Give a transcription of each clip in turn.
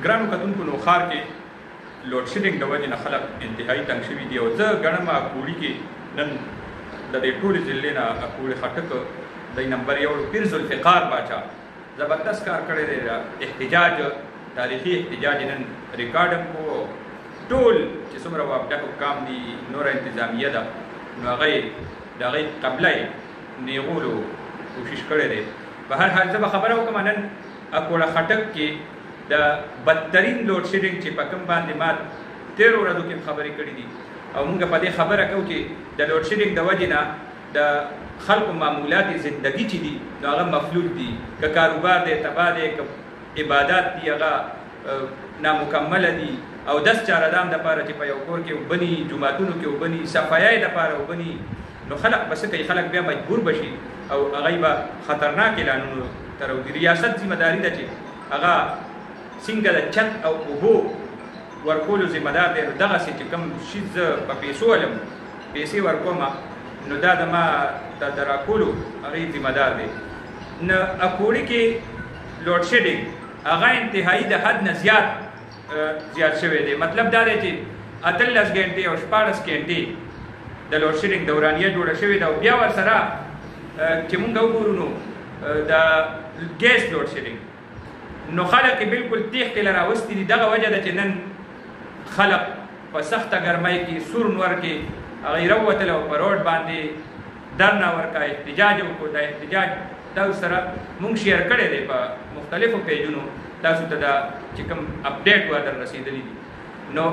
ګرانو کتونکو نو ښار کې لوډ شیډینګ د وجې نه خلک انتهایي تنګ شوي دي او زه ګڼم اکوړي کې نن د دې ټولې ضلعې نه اکوړي خټک د نمبر 1 پیر ذوالفقار باچا زبردست کار کړی دی. احتجاج تاریخي احتجاج نن ریکارډ کو ټول چې څومره وابډه حکام دي نور انتظامیه ده نو هغه د هغې قبله یې نیغولو کوشش کړی دی. په هر حال زه به خبره وکړم نن اکوړه خټک کې د بدترین لوډ شیډینګ چې په کوم باندې ما 13 ورځو کې خبرې کړې دي او موږ په دې خبره کوو چې د لوډ شیډینګ د وجې نه د خلکو معمولات زندگی چې دي نو هغه مفلوج دي، که کاروبار دی تباه دی، که عبادات دي هغه نامکمله دي او 10 چارهدام دپاره چې په یو کور کې وبني، جوماتونو کې وبني، صفایۍ دپاره وبني، نو خلک به څه کوي؟ خلک بیا مجبور بشي او هغوی به خطرناک اعلانونو ته راوځي. ریاست ذمه داري ده چې هغه څنګه د چت او اوبو ورکولو ذمه دار دی. نو دغسې چې کوم شي زه په پیسو ولم پیسې ورکوم نو دا د ما د راکولو هغې ذمه دار دی. نو اکوړي کې لوډ شیډینګ هغه انتهایي د حد نه زیات شوی دی. مطلب دا دی چې 18 ګنټې او 14 ګنټې د لوډ شیډینګ دورانیه جوړه شوې ده او بیا ورسره چې مونږ وګورو نو د ګیس لوډ شیډینګ نو خلک بالکل تیښتې له راوستي دي. دغه وجه ده چې نن خلک په سخته ګرمۍ کې سور نور کې هغوی راووتل او په روډ باندې درنه ورکړه، احتجاج وکړو. دا احتجاج تاسو سره مونږ شیر کړی دی په مختلفو پیجونو، تاسو ته دا چې کوم اپډیټ وا در رسېدلی دي. نو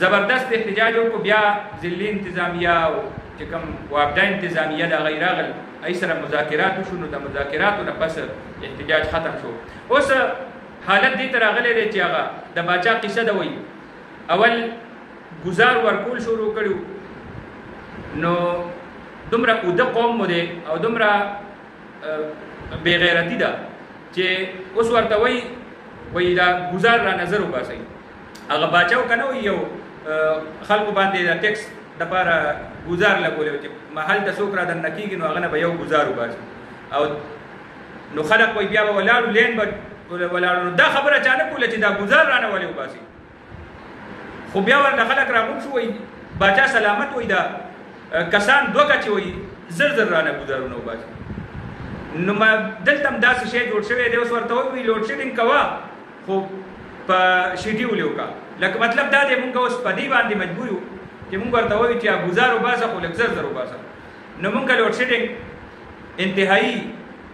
زبردست احتجاج وکړو. بیا ضلعي انتظامیه او چې کوم وابډه انتظامیه د هغوی راغل ای سره مذاکرات وشو نو د مذاکراتو نه پس احتجاج ختم شو. اوس حالت دې ته راغلی دی چې هغه د باچا قصه ده وایي اول ګزار ورکول شروع کړي نو دومره اوده قوم مو دی او دومره بې غیرتي ده چې اوس ورته وایي دا ګزار را نظر وباسئ. هغه باچا و که نه وایي یو خلکو باندې د ټیکس دپاره ګزار لګولی و چې محل ته څوک را دننه کېږي نو هغه نه به یو ګزار وباسي او نو خلک وایي بیا به ولاړو لین به ولاړو. نو دا خبره چا نه کوله چې دا ګزار رانه ولې وباسي. خو بیا ورته خلک راغون شو وایي باچا سلامت وایي دا کسان 2 کچې وایي زر رانه ګزارونه وباسي. نو ما دلته هم داسې شی جوړ شوی دی. اوس ورته وایي لوډ شیډینګ کوه خو په شیډیول یې وکړه. لکه مطلب دا دی مونږ اوس په دې باندې مجبور یو چې مونږ ورته وایو چې ګزار وباسه خو لږ زر وباسه. نو مونږ لوډ شیډینګ انتهایي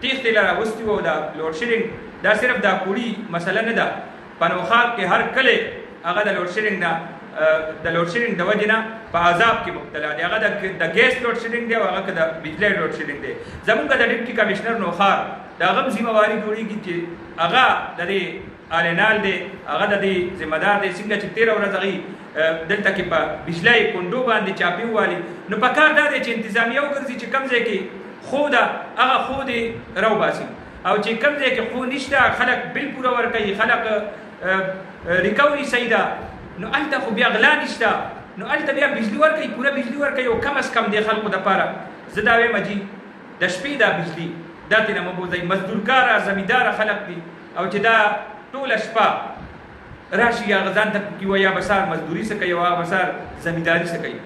تیښتې له راوستي وو. دا لوډ شیډینګ دا صرف دا کوړي مسله نه ده، په نوخار کې هر کلی هغه د لوډ شیډینګ نه د لوډ شیډینګ د وجې نه په عذاب کې مبتلا دی. هغه د ګیس لوډ شیډینګ دی او هغه که د بجلی لوډ شیډینګ دی. زمونږ د ډیپټي کمشنر نوخار د هغه هم ذمهواري جوړېږي چې هغه د دې آلینال دی، هغه د دې ذمه دار دی. څنګه چې 13 ورځ هغوی دلته کې په بجلی کونډو باندې چاپي ووالي نو په کار دا دی چې انتظامیه وګرځي چې کوم ځای کې خو ده هغه خو دې راوباسي او چې کوم ځای کې خو نشته خلک بل پوره ورکوي، خلک ریکوري صحیح ده نو هلته خو بیا غلا نشته نو هلته بیا بجلي ورکوي، پوره بجلي ورکوي او کم از کم د خلکو دپاره زه دا وایم چې د شپې دا بجلي دا ترې نه مه بوځئ. مزدورکاره زمینداره خلک دي او چې دا ټوله شپه راشي هغه ځان ته کوي یا به سهار مزدوري څه کوي او هغه به سهار زمینداري څه کوي.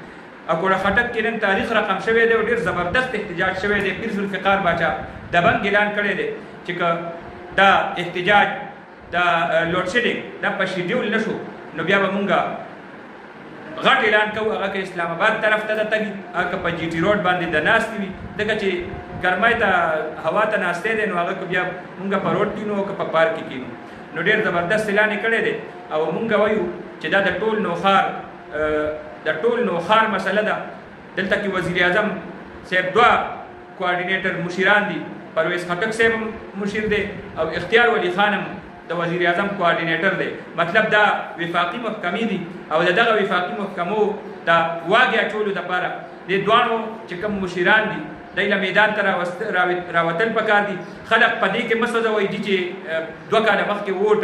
اکوړه خټک کې نن تاریخ رقم شوی دی او ډېر زبردست احتجاج شوی دی. پیر ذوالفقار باچا دبنګ اعلان کړی دی چې که دا احتجاج دا لوډ شیډینګ دا په شیډیول نه شو نو بیا به مونږ غټ اعلان کوو. هغه که اسلام آباد طرف ته ده تګي، هغه که په جي ټي روډ باندې د ناستې وي ځکه چې ګرمۍ ته هوا ته ناستی دی نو هغه که بیا مونږ په روډ کینو او که په پارک کې کینو نو ډېر زبردست اعلان یې کړی دی او مونږ وایو چې دا د ټول نوخار مسله ده. دلته کې وزیر اعظم صاحب 2 کوارډینیټر مشیران دي، پرویز خټک صاحب مشیر دی او اختیار ولی خان هم د وزیر اعظم کوارډینیټر دی. مطلب دا وفاقي محکمې دي او دغه وفاقي محکمو د واګې اچولو دپاره دې دواړو چې کوم مشیران دي دی له میدان ته راوتل پکار دي. خلک په دې کې مه سوځوئ چې 2 کاله مخکې ووټ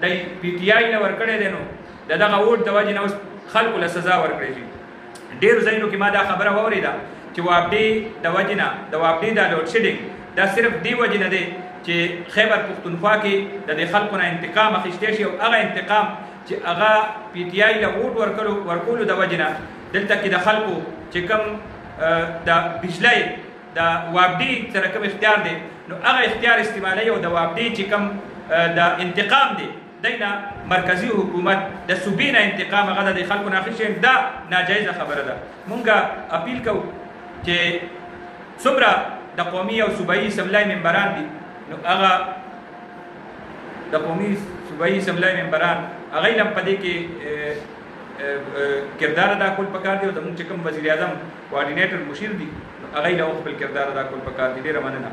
دی پي ټي آی نه ورکړی دی نو د دغه ووټ د وجې نه اوس خلکو له سزا ورکړی شي. ډېرو ځایونو کې ما دا خبره واورېده چې وابډې د وجې نه د وابډې دا لوډ شیډینګ دا صرف دې وجې نه دی چې خیبر پښتونخوا کې د خلکو نه انتقام اخیستی شي او هغه انتقام چې هغه پی ټی آی له ووټ ورکولو د وجې نه دلته کې د خلکو چې کوم د بجلۍ د وابډي سره کوم اختیار دی نو هغه اختیار استعمالوي او د وابډي چې کوم د انتقام دی دینا مرکزی حکومت د صوبې نه انتقام هغه د خلکو نه اخیستی دا ناجایزه خبره ده. مونږ اپیل کوو چې څومره د قومي او صوبایي اسمبلۍ ممبران دي نو هغه د قومي صوبایي اسمبلۍ ممبران هغوی هم په دې کې کردار ادا کول پکار دی او زموږ چې کوم وزیر اعظم کوارډینیټر مشیر دي هغوی له خپل کردار ادا کول پکار دي. ډېره مننه.